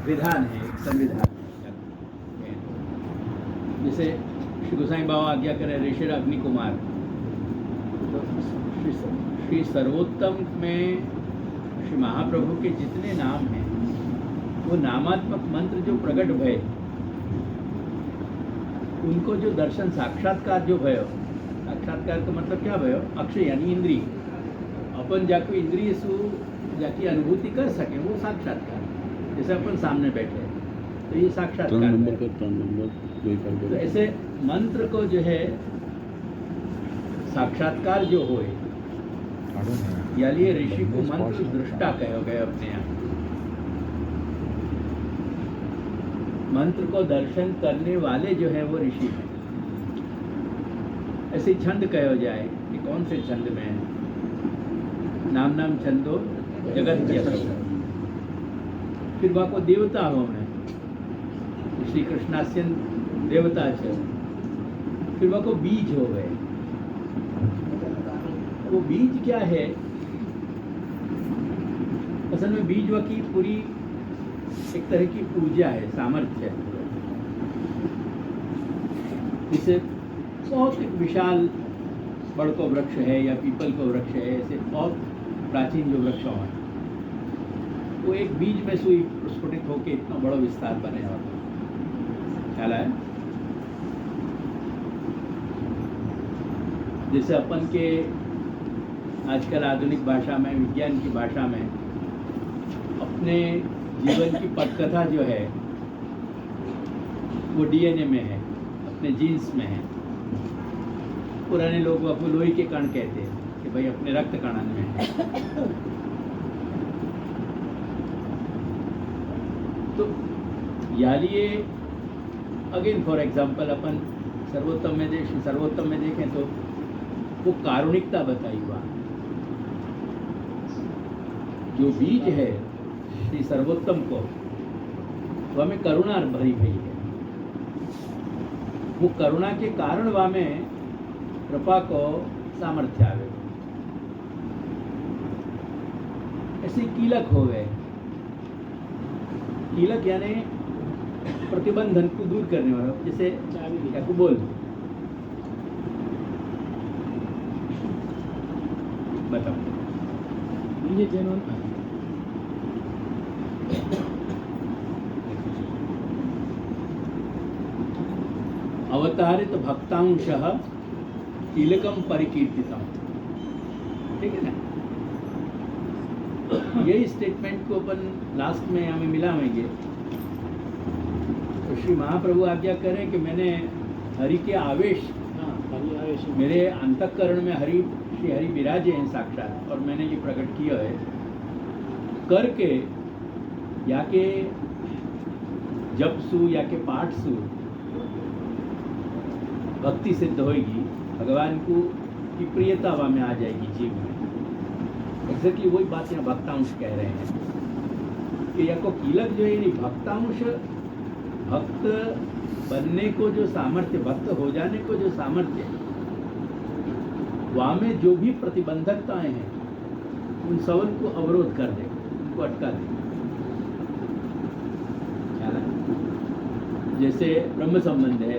विधान है, एक संविधान है। जैसे श्री गोसाई बाबा आज्ञा करें ऋषि अग्नि कुमार, तो श्री सर्वोत्तम में श्री महाप्रभु के जितने नाम हैं वो नामात्मक मंत्र जो प्रकट भय, उनको जो दर्शन साक्षात्कार जो भयो, साक्षात्कार का मतलब क्या भयो? अक्षय यानी इंद्रिय, अपन जाको इंद्रिय सु जाकी अनुभूति कर सके वो साक्षात्कार। जैसे अपन सामने बैठे तो ये साक्षात्कार है। तो ऐसे मंत्र को जो है साक्षात्कार जो होए, यानी ऋषि को मंत्र दृष्टा कहे गए अपने यहाँ। मंत्र को दर्शन करने वाले जो है वो ऋषि हैं। ऐसे छंद कहो जाए कि कौन से छंद में है? नाम नाम छंदो जगत के, फिर वहाँ को देवता हो में श्री कृष्णास्यन देवता है, फिर वहाँ को बीज हो गए। वो बीज क्या है? असल में बीज वह की पूरी एक तरह की ऊर्जा है, सामर्थ्य है, जिसे बहुत एक विशाल बड़ को वृक्ष है या पीपल को वृक्ष है, ऐसे बहुत प्राचीन जो वृक्ष हैं वो एक बीज में सुई प्रस्फुटित होकर इतना बड़ा विस्तार बने और ख्याल है। जैसे अपन के आजकल आधुनिक भाषा में, विज्ञान की भाषा में अपने जीवन की पटकथा जो है वो डीएनए में है, अपने जीन्स में है। पुराने लोग आपको लोही के कण कहते हैं कि भाई अपने रक्त कणन में है। तो यानी ये अगेन फॉर एग्जांपल अपन सर्वोत्तम में देखें तो वो कारुणिकता बताई हुआ जो बीज है श्री सर्वोत्तम को, वह में करुणा भरी भई है। वो करुणा के कारण वह में कृपा को सामर्थ्य आवे। ऐसे कीलक हो गए। कीलक यानी प्रतिबंधन को दूर करने वाला, जैसे क्या को बोल बताओ ये जनों अवतारित भक्तांशः कीलकम परिकीर्तितम। ठीक है ना? यही स्टेटमेंट को अपन लास्ट में हमें मिलाएंगे। तो श्री महाप्रभु आज्ञा करें कि मैंने हरि के आवेश, मेरे अंतःकरण में हरि, श्री हरि विराजे हैं साक्षात, और मैंने ये प्रकट किया है करके या के जप सु या के पाठ सु भक्ति सिद्ध होगी, भगवान को की प्रियता वहाँ में आ जाएगी जीव में। एग्जैक्टली वही बात यहाँ भक्तांश कह रहे हैं कि या को कीलक जो है भक्तांश, भक्त बनने को जो सामर्थ्य, भक्त हो जाने को जो सामर्थ्य, वहाँ में जो भी प्रतिबंधकताएं हैं उन सबन को अवरोध कर दे, उनको अटका दे। जैसे ब्रह्म संबंध है,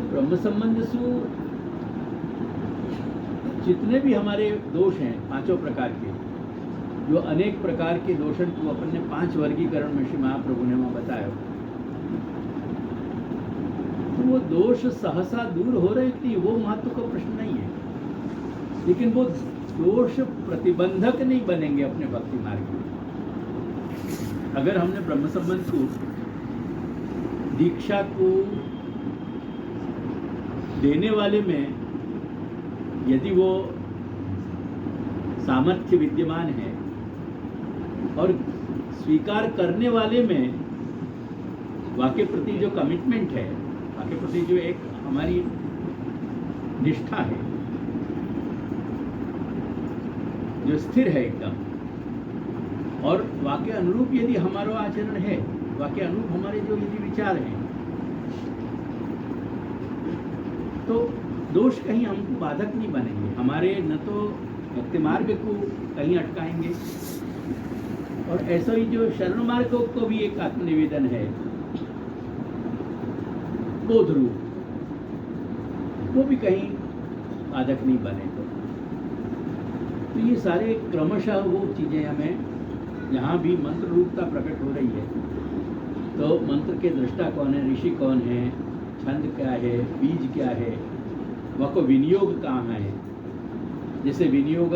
ब्रह्म संबंध से जितने भी हमारे दोष हैं पांचों प्रकार के, जो अनेक प्रकार के दोषन को अपन ने 5 वर्गीकरण में श्री महाप्रभु ने वहाँ बताया, तो वो दोष सहसा दूर हो रहे थी, वो महत्व का प्रश्न नहीं है, लेकिन वो दोष प्रतिबंधक नहीं बनेंगे अपने भक्ति मार्ग में। अगर हमने ब्रह्म संबंध को, दीक्षा को देने वाले में यदि वो सामर्थ्य विद्यमान है और स्वीकार करने वाले में वाके प्रति जो कमिटमेंट है, वाके प्रति जो एक हमारी निष्ठा है, जो स्थिर है एकदम, और वाके अनुरूप यदि हमारा आचरण है, वाके अनुरूप हमारे जो यदि विचार हैं, तो दोष कहीं हमको बाधक नहीं बनेंगे, हमारे न तो भक्ति मार्ग को कहीं अटकाएंगे और ऐसा ही जो शरण मार्ग को भी एक आत्मनिवेदन है, बोध रूप, वो भी कहीं बाधक नहीं बने। तो ये सारे क्रमशः वो चीज़ें हमें यहाँ भी मंत्र रूपता प्रकट हो रही है। तो मंत्र के दृष्टा कौन है, ऋषि कौन है, छंद क्या है, बीज क्या है, वह को विनियोग कहाँ है। जैसे विनियोग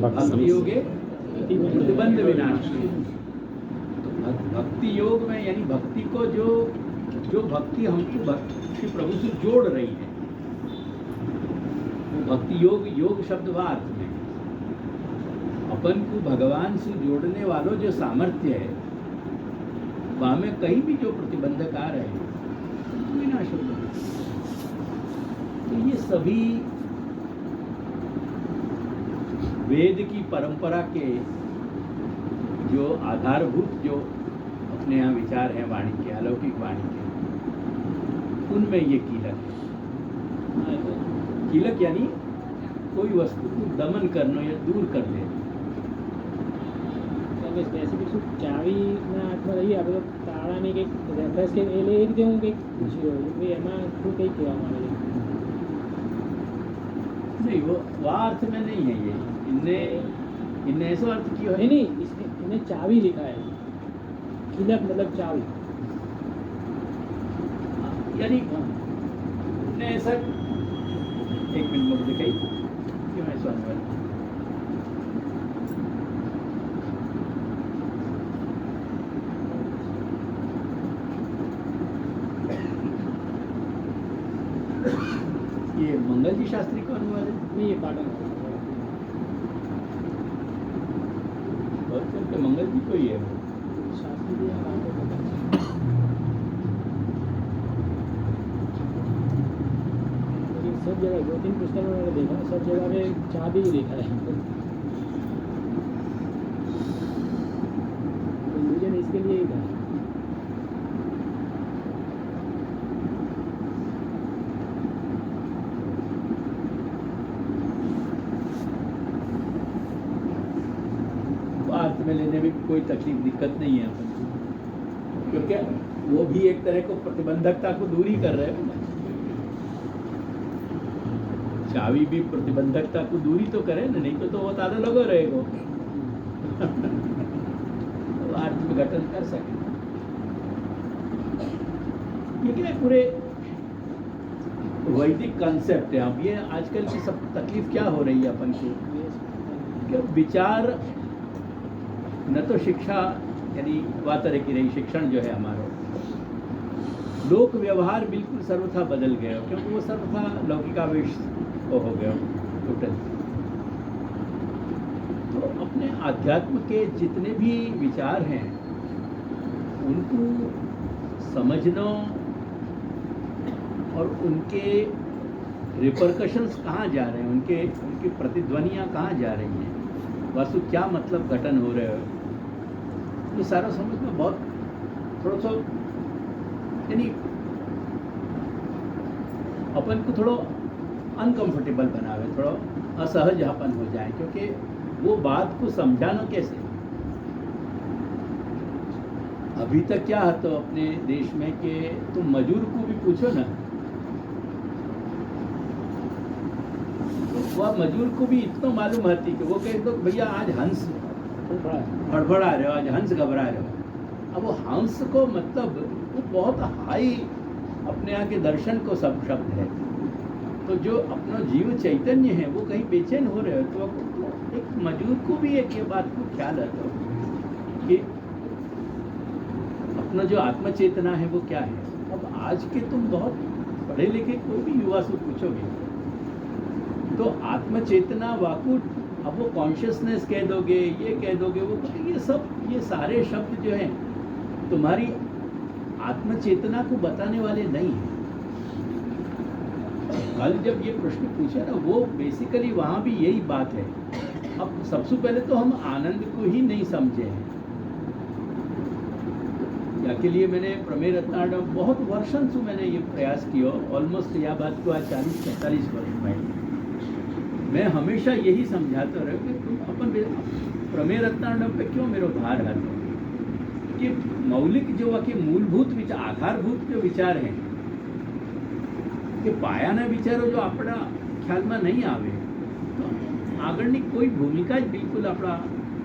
भक्ति योगे प्रतिबंध विनाश। तो भक्ति योग में यानी भक्ति को जो भक्ति हमको भक्ति प्रभु से जोड़ रही है, वो भक्ति योग शब्द व अर्थ में अपन को भगवान से जोड़ने वालों जो सामर्थ्य है, वहाँ में कहीं भी जो प्रतिबंधक आ रहे हैं विनाश हो गए। तो ये सभी वेद की परंपरा के जो आधारभूत जो अपने यहाँ विचार हैं वाणी के, अलौकिक वाणी के, उनमें ये कीलक है। कीलक यानी कोई वस्तु को दमन करना या दूर कर देना। स्पेसिफिक ચાવી ના હાથમાં રહી આપણે તો તાળાની કંઈક રેફરન્સ કે એટલે એ રીતે હું કંઈક પૂછ્યું હોય એમાં શું કંઈક કહેવા માંગે છે? नहीं, वो अर्थ में नहीं है ये। इनने ऐसा अर्थ किया है नहीं, इसने चावी लिखा है, कीलक मतलब चावी, यानी ने ऐसा एक मिनट में दिखाई क्यों ऐसा हुआ। ये मंगल जी शास्त्री का अनुवाद है? नहीं, ये पाटन के मंगल जी को ही है शास्त्री जी सब जगह 2-3 पुस्तकों में मैंने देखा, सब जगह में चाबी ही लिखा है। कंफ्यूजन इसके लिए ही था। अर्थ में लेने में कोई तकलीफ दिक्कत नहीं है अपन, क्योंकि वो भी एक तरह को प्रतिबंधकता को दूर ही कर रहे हैं। चावी भी प्रतिबंधकता को दूरी तो करे ना, नहीं तो वो ताला लगा रहेगा। तो अर्थ में घटन कर सके। ये क्या है, पूरे वैदिक कंसेप्ट है। अब ये आजकल की सब तकलीफ क्या हो रही है अपन को, कि विचार न तो शिक्षा यानी वह तरह की रही, शिक्षण जो है हमारा, लोक व्यवहार बिल्कुल सर्वथा बदल गया, क्योंकि वो सर्वथा लौकिकावेश हो गया टोटल। तो अपने अध्यात्म के जितने भी विचार हैं उनको समझना और उनके रिपरकशंस कहाँ जा रहे हैं, उनकी प्रतिध्वनियाँ कहाँ जा रही हैं, वास्तु क्या मतलब घटन हो रहे हो, ये सारा समझ में बहुत थोड़ा सा यानी अपन को थोड़ा अनकंफर्टेबल बनावे, थोड़ा असहजपन हो जाए, क्योंकि वो बात को समझाना कैसे। अभी तक क्या है तो अपने देश में कि तुम मजूर को भी पूछो ना, वह मजूर को भी इतना मालूम होती कि वो कहते तो भैया आज हंस फड़फड़ा रहे हो, आज हंस घबरा रहे हो। अब वो हंस को मतलब वो बहुत हाई अपने यहाँ के दर्शन को सब शब्द है। तो जो अपना जीव चैतन्य है वो कहीं बेचैन हो रहे हो, तो एक मजूर को भी एक ये बात को ख्याल आता हो कि अपना जो आत्म चेतना है वो क्या है। अब आज के तुम बहुत पढ़े लिखे कोई भी युवा से पूछोगे तो आत्म चेतना वाकुट, अब वो कॉन्शियसनेस कह दोगे, ये कह दोगे, वो ये सारे शब्द जो हैं तुम्हारी आत्म चेतना को बताने वाले नहीं हैं। कल जब ये प्रश्न पूछा ना, वो बेसिकली वहाँ भी यही बात है। अब सबसे पहले तो हम आनंद को ही नहीं समझे हैं, याके लिए मैंने प्रमेय रत्नाकरम बहुत वर्षों से मैंने ये प्रयास किया, ऑलमोस्ट यह बात को आज 40-45 वर्ष में मैं हमेशा यही समझाता रहा कि तुम अपन प्रमेय रत्नार्णव पे क्यों मेरो भार है कि मौलिक जो वाक्य मूलभूत विचार आधारभूत जो विचार हैं કે પાયાના વિચારો જો આપણા ખ્યાલમાં નહીં આવે તો આગળની કોઈ ભૂમિકા જ બિલકુલ આપણા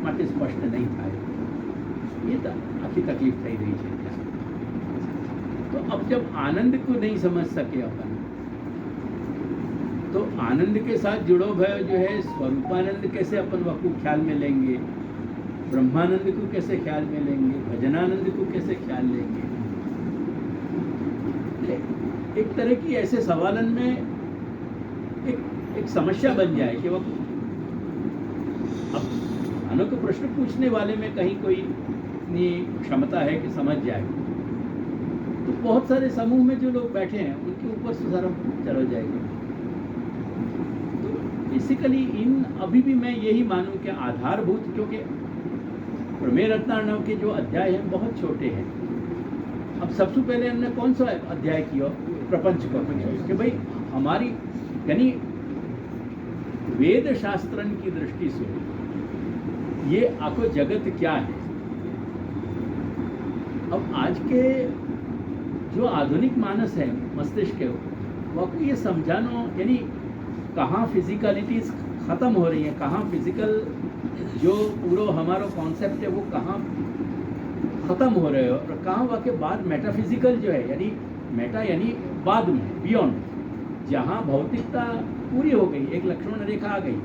માટે સ્પષ્ટ નહીં થાય. ये तो आखिर तकलीफ થઈ रही है. तो अब जब आनंद को नहीं समझ सके अपन तो आनंद के साथ जुड़ो भयो जो है स्वरूपानंद कैसे अपन वह को ख्याल में लेंगे, ब्रह्मानंद को कैसे ख्याल में लेंगे, भजनानंद को कैसे ख्याल लेंगे. एक तरह की ऐसे सवालन में एक समस्या बन जाए कि वह अब मानो को प्रश्न पूछने वाले में कहीं कोई इतनी क्षमता है कि समझ जाए तो बहुत सारे समूह में जो लोग बैठे हैं उनके ऊपर से सारा चला जाएगा. तो बेसिकली इन अभी भी मैं यही मानूं कि आधारभूत, क्योंकि प्रमेय रत्नार्णव के जो अध्याय हैं बहुत छोटे हैं. अब सबसे पहले हमने कौन सा अध्याय किया, प्रपंच को, कि भाई हमारी यानी वेद शास्त्रन की दृष्टि से ये आखो जगत क्या है. अब आज के जो आधुनिक मानस है मस्तिष्क के वो को ये समझाना यानी कहाँ फिजिकलिटीज ख़त्म हो रही है, कहाँ फिजिकल जो पूरा हमारा कॉन्सेप्ट है वो कहाँ ख़त्म हो रहे हो और कहाँ वाके बाद मेटाफिजिकल जो है यानी मेटा यानी बाद में बियॉन्ड, जहाँ भौतिकता पूरी हो गई, एक लक्ष्मण रेखा आ गई,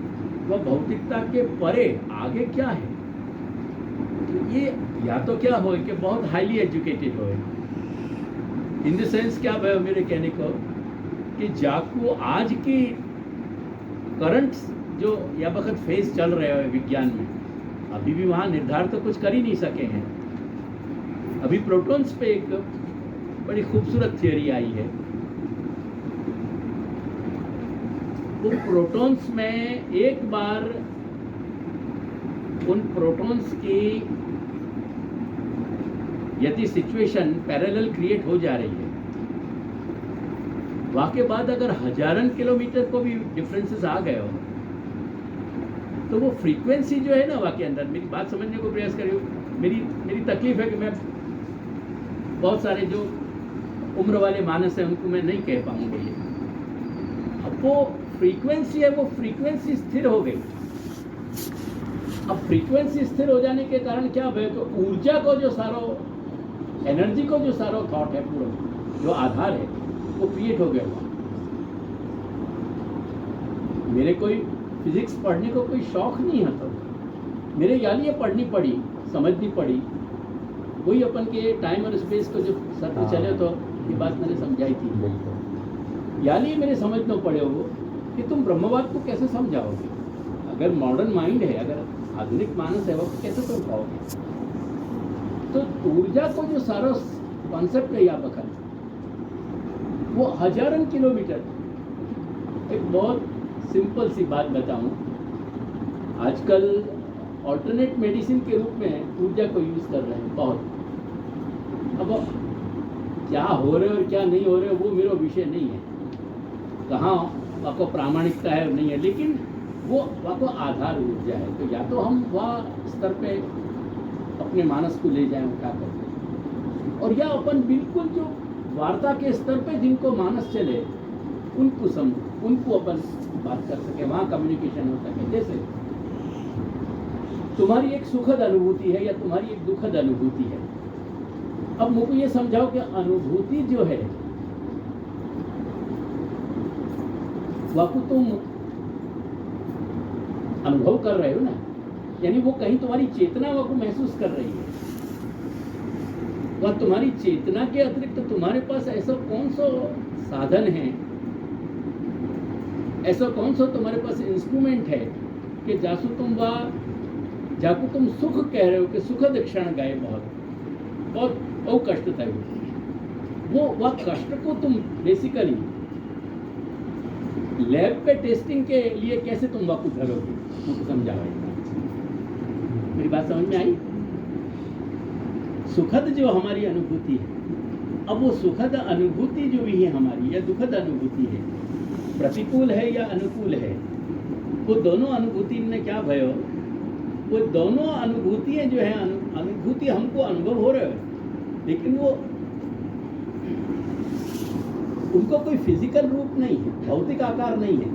वह भौतिकता के परे आगे क्या है. तो ये या तो क्या हो कि बहुत हाईली एजुकेटेड हो, इन द सेंस क्या भाई मेरे कहने को कि जाको आज की करंट जो या वक्त फेज चल रहे हो विज्ञान में, अभी भी वहाँ निर्धार तो कुछ कर ही नहीं सके हैं. अभी प्रोटॉन्स पे एक बड़ी खूबसूरत थियोरी आई है. वो प्रोटॉन्स में एक बार उन प्रोटॉन्स की यदि सिचुएशन पैरेलल क्रिएट हो जा रही है, वाके बाद अगर हजारन किलोमीटर को भी डिफरेंसेस आ गए हो तो वो फ्रीक्वेंसी जो है ना वाके अंदर, मेरी बात समझने को प्रयास करियो. मेरी तकलीफ है कि मैं बहुत सारे जो उम्र वाले मानस हैं उनको मैं नहीं कह पाऊंगा ये. अब वो फ्रीक्वेंसी है, वो फ्रीक्वेंसी स्थिर हो गई. अब फ्रीक्वेंसी स्थिर हो जाने के कारण क्या है तो ऊर्जा को जो सारो एनर्जी को जो सारो थॉट है पूरा जो आधार है वो क्रिएट हो गया. मेरे कोई फिजिक्स पढ़ने को कोई शौक नहीं है तो मेरे यानी ये पढ़नी पड़ी, समझनी पड़ी. वही अपन के टाइम और स्पेस को जो सर पे चले तो ये बात मैंने समझाई थी. यानी मेरे समझना पड़े वो कि तुम ब्रह्मवाद को कैसे समझाओगे. अगर मॉडर्न माइंड है, अगर आधुनिक मानस है वो कैसे तुम पाओगे. तो ऊर्जा को जो सारा कॉन्सेप्ट है यहाँ पर वो हजारों किलोमीटर. एक बहुत सिंपल सी बात बताऊं, आजकल ऑल्टरनेट मेडिसिन के रूप में ऊर्जा को यूज़ कर रहे हैं बहुत. अब क्या हो रहे और क्या नहीं हो रहे वो मेरा विषय नहीं है, कहाँ आपको प्रामाणिकता है और नहीं है, लेकिन वो आपको आधार ऊर्जा है. तो या तो हम वह स्तर पे अपने मानस को ले जाएं उठा करके, और या अपन बिल्कुल जो वार्ता के स्तर पे जिनको मानस चले उनको अपन बात कर सके, वहाँ कम्युनिकेशन हो सके. जैसे तुम्हारी एक सुखद अनुभूति है या तुम्हारी एक दुखद अनुभूति है. अब मुझको ये समझाओ कि अनुभूति जो है वह को तुम अनुभव कर रहे हो ना, यानी वो कहीं तुम्हारी चेतना वह को महसूस कर रही है. वह तुम्हारी चेतना के अतिरिक्त तुम्हारे पास ऐसा कौन सा साधन है, ऐसा कौन सा तुम्हारे पास इंस्ट्रूमेंट है कि जासु तुम जाको तुम सुख कह रहे हो कि सुखद क्षण गए, बहुत कष्ट था वह कष्ट को तुम बेसिकली लैब पे टेस्टिंग के लिए कैसे तुम वाकु धरोगे, मुझको समझाओ. मेरी बात समझ में आई. सुखद जो हमारी अनुभूति है, अब वो सुखद अनुभूति जो भी है हमारी या दुखद अनुभूति है, प्रतिकूल है या अनुकूल है, वो दोनों अनुभूति में क्या भयो वो दोनों अनुभूतियाँ जो हैं, अनुभूति हमको अनुभव हो रहे हैं, लेकिन वो उनको कोई फिजिकल रूप नहीं है, भौतिक आकार नहीं है।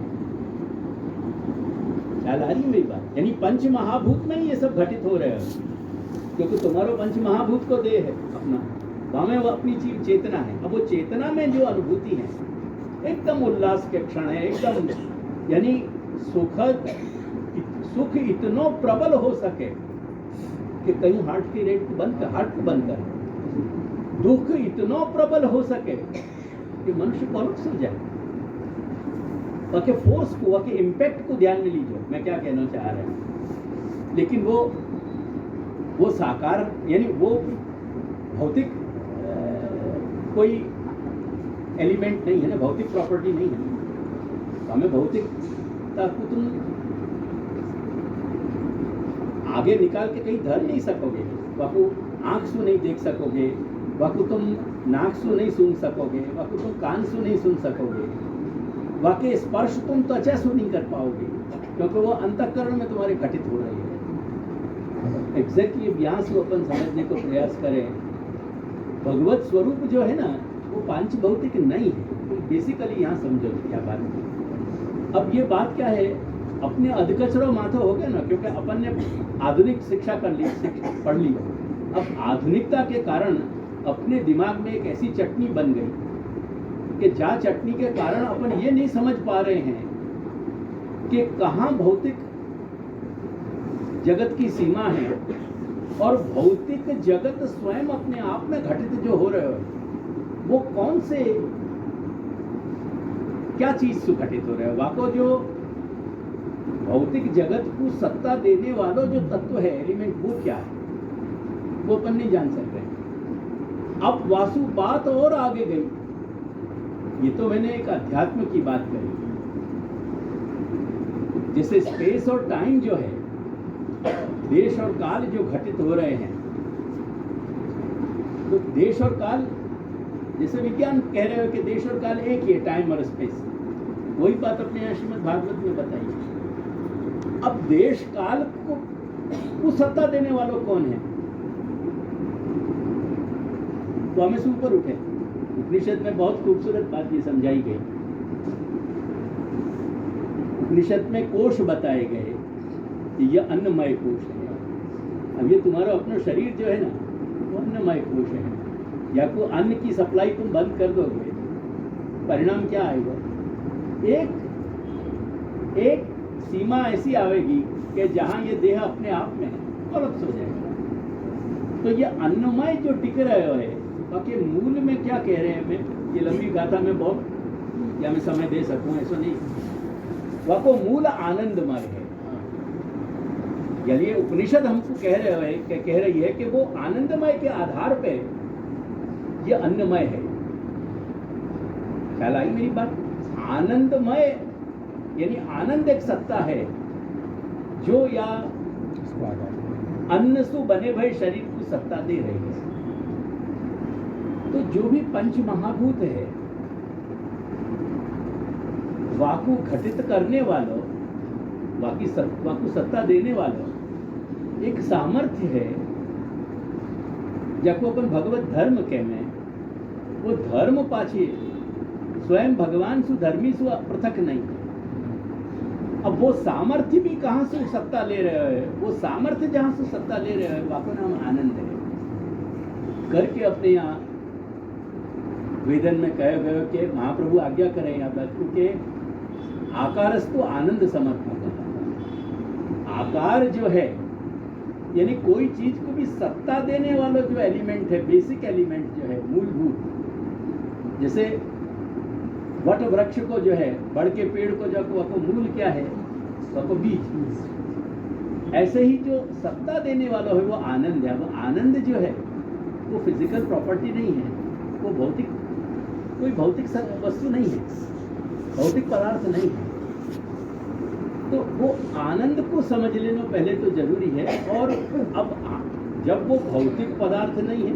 ख्याल आ रही है मेरी बात? यानी पंच महाभूत में ही ये सब घटित हो रहे हैं, क्योंकि तुम्हारो पंच महाभूत को देह है अपना, वहाँ में वो अपनी चीज चेतना है। अब वो चेतना में जो अनुभूति है एकदम उल्लास के क्षण है, एकदम यानी सुखद, सुख इतना प्रबल हो सके कि कहीं हार्ट की रेट को बंद कर, हार्ट को बंद कर, दुख इतना प्रबल हो सके कि मनुष्य कोलैप्स हो जाए। वहाँ फोर्स को, वहाँ इम्पैक्ट को ध्यान में लीजिए, मैं क्या कहना चाह रहा हूँ। लेकिन वो साकार यानी वो भौतिक कोई एलिमेंट नहीं है ना, भौतिक प्रॉपर्टी नहीं है। तो हमें भौतिकता को तुम आगे निकाल के कहीं धर नहीं सकोगे, वहाँ आँख से नहीं देख सकोगे, वहाँ तुम नाक से नहीं सुन सकोगे, वहाँ तुम कान से नहीं सुन सकोगे, वहाँ स्पर्श तुम त्वचा से नहीं कर पाओगे, क्योंकि वो अंतःकरण में तुम्हारे घटित हो रही है। एग्जैक्टली यहाँ से अपन समझने को प्रयास करें, भगवत स्वरूप जो है ना वो पांच भौतिक नहीं है। बेसिकली यहाँ समझो क्या बात है। अब ये बात क्या है, अपने अधकचरो माथा हो गया ना, क्योंकि अपन ने आधुनिक शिक्षा कर ली, पढ़ ली। अब आधुनिकता के कारण अपने दिमाग में एक ऐसी चटनी बन गई कि जहाँ चटनी के कारण अपन ये नहीं समझ पा रहे हैं कि कहाँ भौतिक जगत की सीमा है और भौतिक जगत स्वयं अपने आप में घटित जो हो रहे हो वो कौन से क्या चीज से घटित हो रहे हो। वाको जो भौतिक जगत को सत्ता देने वालों जो तत्व है, एलिमेंट, वो क्या है वो अपन नहीं जान सकते। अब वासु बात और आगे गई। ये तो मैंने एक अध्यात्म की बात करी, जैसे स्पेस और टाइम जो है, देश और काल जो घटित हो रहे हैं, तो देश और काल जैसे विज्ञान कह रहे हो कि देश और काल एक ही है, टाइम और स्पेस, वही बात अपने यहाँ श्रीमद् भागवत में बताई। अब देश काल को सत्ता देने वालों कौन है, तो हमें से ऊपर उठे। उपनिषद में बहुत खूबसूरत बात ये समझाई गई। उपनिषद में कोश बताए गए, ये अन्नमय कोश है। अब ये तुम्हारा अपना शरीर जो है ना वो अन्नमय कोश है। या को अन्न की सप्लाई तुम बंद कर दोगे, परिणाम क्या आएगा? एक सीमा ऐसी आवेगी कि जहां ये देह अपने आप में कोलैप्स हो जाएगा। तो ये अन्नमय जो टिक रहे हो है, बाकी मूल में क्या कह रहे हैं, मैं ये लंबी गाथा में बहुत या मैं समय दे सकूं ऐसा नहीं, वह को मूल आनंदमय है। यानी उपनिषद हमको कह रही है कि वो आनंदमय के आधार पे ये अन्नमय है। ख्याल आई मेरी बात? आनंदमय यानी आनंद एक सत्ता है जो या अन्न से बने भय शरीर को सत्ता दे रही है। तो जो भी पंच महाभूत है वाकु घटित करने वालों, वाकु सत्ता देने वालों एक सामर्थ्य है, जब अपन भगवत धर्म कह में, वो धर्म पाछे स्वयं भगवान सु धर्मी सु पृथक नहीं। अब वो सामर्थ्य भी कहाँ से सत्ता ले रहे हैं, वो सामर्थ्य जहाँ से सत्ता ले रहे हैं वाको नाम आनंद है। करके अपने यहाँ वेदन में कहे गए कि महाप्रभु आज्ञा करें यहाँ पर, क्योंकि आकारस्तु आनंद समर्पण करता। आकार जो है यानी कोई चीज को भी सत्ता देने वाला जो एलिमेंट है, बेसिक एलिमेंट जो है, मूलभूत, जैसे वट वृक्ष को जो है, बड़ के पेड़ को जो वो मूल क्या है, वो बीज। ऐसे ही जो सत्ता देने वाला है वो आनंद है। वो आनंद जो है वो फिजिकल प्रॉपर्टी नहीं है, वो कोई भौतिक वस्तु नहीं है, भौतिक पदार्थ नहीं है। तो वो आनंद को समझ लेना पहले तो जरूरी है। और अब जब वो भौतिक पदार्थ नहीं है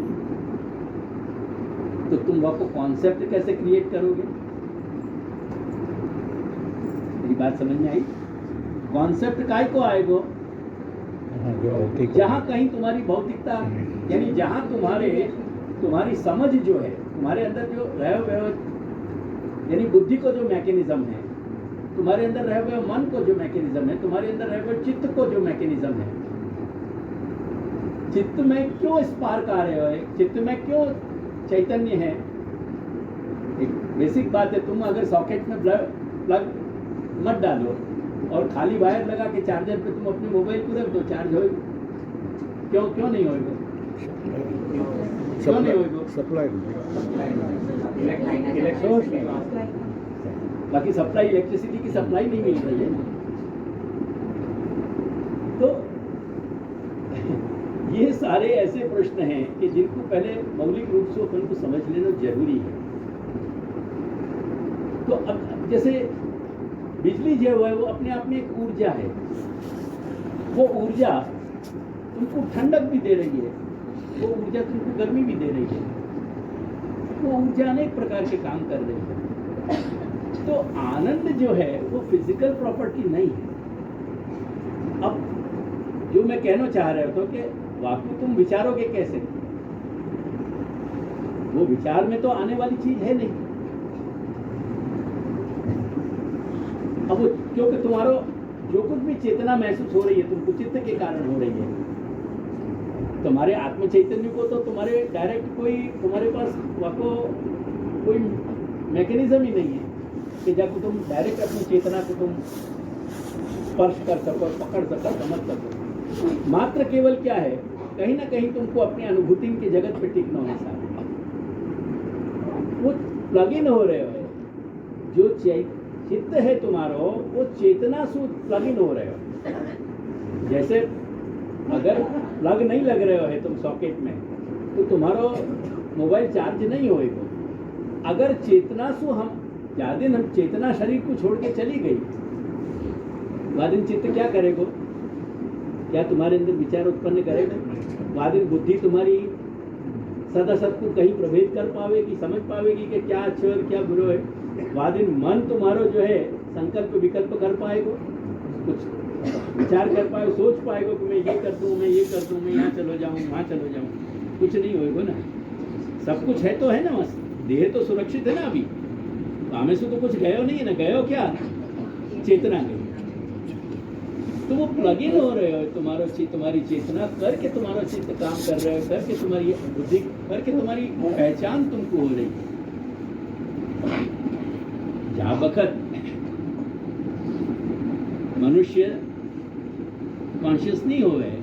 तो तुम वो कॉन्सेप्ट कैसे क्रिएट करोगे? मेरी बात समझ में आई? कॉन्सेप्ट काय को आएगा? जहाँ कहीं तुम्हारी भौतिकता, यानी जहाँ तुम्हारी समझ जो है, तुम्हारे अंदर जो रहे हुए यानी बुद्धि को जो मैकेनिज्म है, तुम्हारे अंदर रहे हुए मन को जो मैकेनिज्म है, तुम्हारे अंदर रहे हुए चित्त को जो मैकेनिज्म है, चित्त में क्यों स्पार्क आ रहे हो, चित्त में क्यों चैतन्य है। एक बेसिक बात है, तुम अगर सॉकेट में प्लग मत डालो और खाली वायर लगा के चार्जर पे तुम अपने मोबाइल को रख दो, चार्ज होएगा? क्यों नहीं होएगा? क्यों नहीं होएगा? सप्लाई बाकी सप्लाई, इलेक्ट्रिसिटी की सप्लाई नहीं मिल रही है। तो ये सारे ऐसे प्रश्न हैं कि जिनको पहले मौलिक रूप से अपन को समझ लेना जरूरी है। तो अब जैसे बिजली जो है वो अपने आप में एक ऊर्जा है, वो ऊर्जा तुमको ठंडक भी दे रही है, वो ऊर्जा तुमको गर्मी भी दे रही है, वो ऊर्जा अनेक प्रकार के काम कर रही है। तो आनंद जो है वो फिजिकल प्रॉपर्टी नहीं है। अब जो मैं कहना चाह रहा था कि वाकई तुम विचारोगे कैसे, वो विचार में तो आने वाली चीज है नहीं। अब वो क्योंकि तुम्हारा जो कुछ भी चेतना महसूस हो रही है तुमको चित्त के कारण हो रही है। तुम्हारे आत्म चैतन्य को तो तुम्हारे डायरेक्ट कोई तुम्हारे पास वाको कोई मैकेनिज्म ही नहीं है कि जब तुम डायरेक्ट अपनी चेतना को तुम स्पर्श कर सको, पकड़ सको, समझ सको। मात्र केवल क्या है, कहीं ना कहीं तुमको अपनी अनुभूति के जगत पे टिकना होना चाहिए। वो प्लग इन हो रहे हो, जो चित्त है तुम्हारा वो चेतना से प्लग इन हो रहे हो। जैसे अगर प्लग नहीं लग रहे हो है तुम सॉकेट में, तो तुम्हारा मोबाइल चार्ज नहीं होएगा। अगर चेतना से हम दिन हम चेतना शरीर को छोड़ के चली गई, वादिन चित्त क्या करेगा? क्या तुम्हारे अंदर विचार उत्पन्न करेगा? वादिन बुद्धि तुम्हारी सदासत को कहीं प्रभेद कर पावेगी, समझ पावेगी कि क्या अच्छे और क्या बुरा है? वादिन मन तुम्हारो जो है संकल्प विकल्प कर पाएगा, कुछ विचार कर पाएगा, सोच पाएगा कि मैं ये कर दूँ, मैं ये कर दूँ, मैं यहाँ चलो जाऊँ, वहाँ चलो जाऊँ। कुछ नहीं होएगा ना। सब कुछ है तो है ना, बस देह तो सुरक्षित है ना। अभी हमें से तो कुछ गयो नहीं है ना, गयो क्या? चेतना गई। तो वो प्लग इन हो रहे हो, तुम्हारी चेतना करके तुम्हारा चित्त काम कर रहे हो, करके तुम्हारी बुद्धि करके तुम्हारी पहचान तुमको हो रही है। जहाँ वक्त मनुष्य कॉन्शियस नहीं हो गए,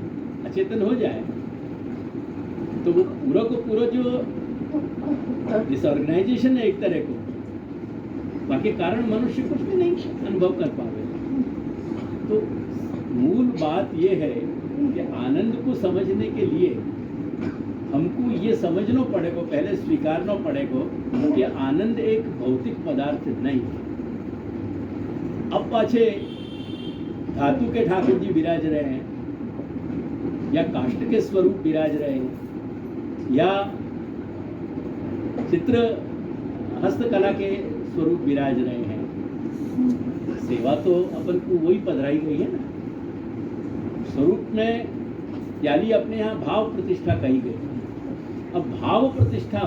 अचेतन हो जाए, तो वो पूरा को पूरा जो डिसऑर्गेनाइजेशन है एक तरह को, बाकी कारण मनुष्य कुछ भी नहीं अनुभव कर पावे। तो मूल बात ये है कि आनंद को समझने के लिए हमको ये समझना पड़ेगा, पहले स्वीकारना पड़ेगा कि आनंद एक भौतिक पदार्थ नहीं है। अब पाछे धातु के ठाकुर जी विराज रहे हैं, या काष्ठ के स्वरूप विराज रहे हैं, या चित्र हस्तकला के स्वरूप विराज रहे हैं, सेवा तो अपन को वही पधराई गई है ना। स्वरूप में यानी अपने यहाँ भाव प्रतिष्ठा कही गई। अब भाव प्रतिष्ठा